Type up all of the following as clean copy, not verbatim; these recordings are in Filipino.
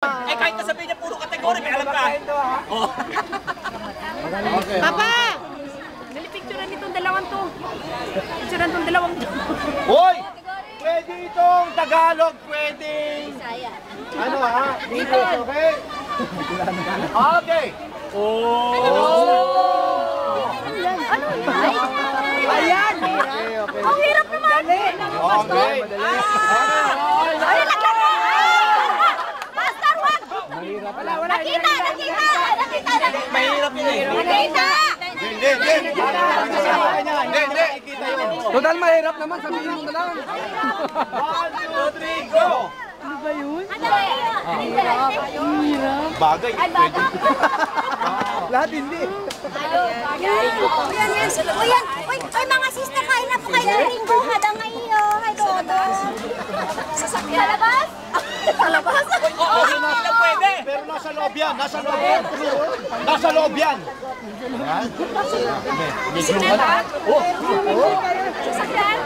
Eh kahit nasabihin niya puro kategory, may alam ka. Oh. Okay. Papa! Nalipicturean nitong dalawang to. Picturean tong dalawang to. Hoy! Pwede itong Tagalog, pwedeng... Ano ha? English, okay? Okay! Oh! Ano yan? Ayan! Okay. Ang hirap naman! Okay. Ay, lagyan mo! Master, wag! Nakita! Mahirap yun eh. Nakita! Hindi. Total mahirap naman, sabihin mo na lang. 1, 2, 3, go! Ano ba yun? Bagay. Ay, bata! Lahat hindi. Uyan, uy, mga sister, kain na po kayo ng ringgo. Hadang ngayo, hay todo. Sa labas? Sa labas? Oo, hindi na pwede. Pero nasa loob yan. Nasa loob yan. Sasakyan?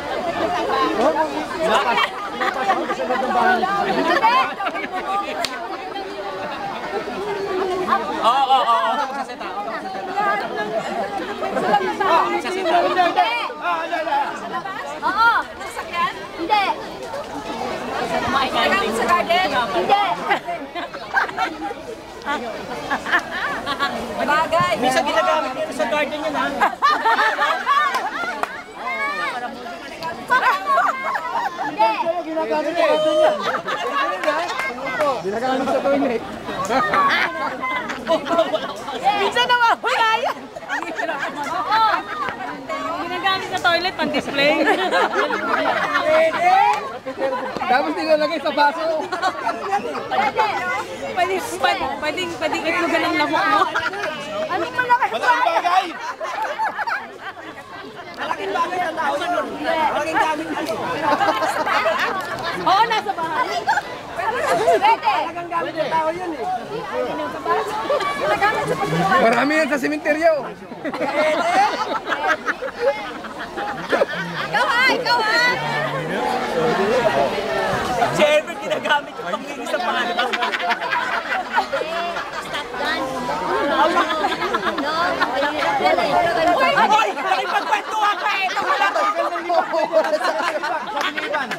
Oo. Magsasita. Magsasita. Oo. Sasakyan? Hindi. Sa garden? Hindi. Bagay. Minsan ginagamit niya sa garden yun ha. Hindi. Ginagamit sa toilet. Ginagamit sa toilet. Minsan nawawala yan. Oo. Ginagamit sa toilet, pan-display. Tapos nilalagay sa baso. Pwedeng itlogan ng lamok mo. Ano pa lang? Malaking bagay. Malaking bagay ang tao yun. Malaking gamit ano. Oo, nasa bahay. Pwede. Gamit ang tao yun eh. Ginagamit sa pagkakas. Marami yan sa sementeryo. Ikaw ha. Si Ever ginagamit yung panglinis sa pangalan. Hoy! Nakipagkwentuhan ka eh! Ito wala to! Nakikipagkwentuhan to!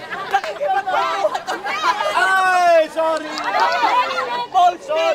Ay, sorry. Paul Smith!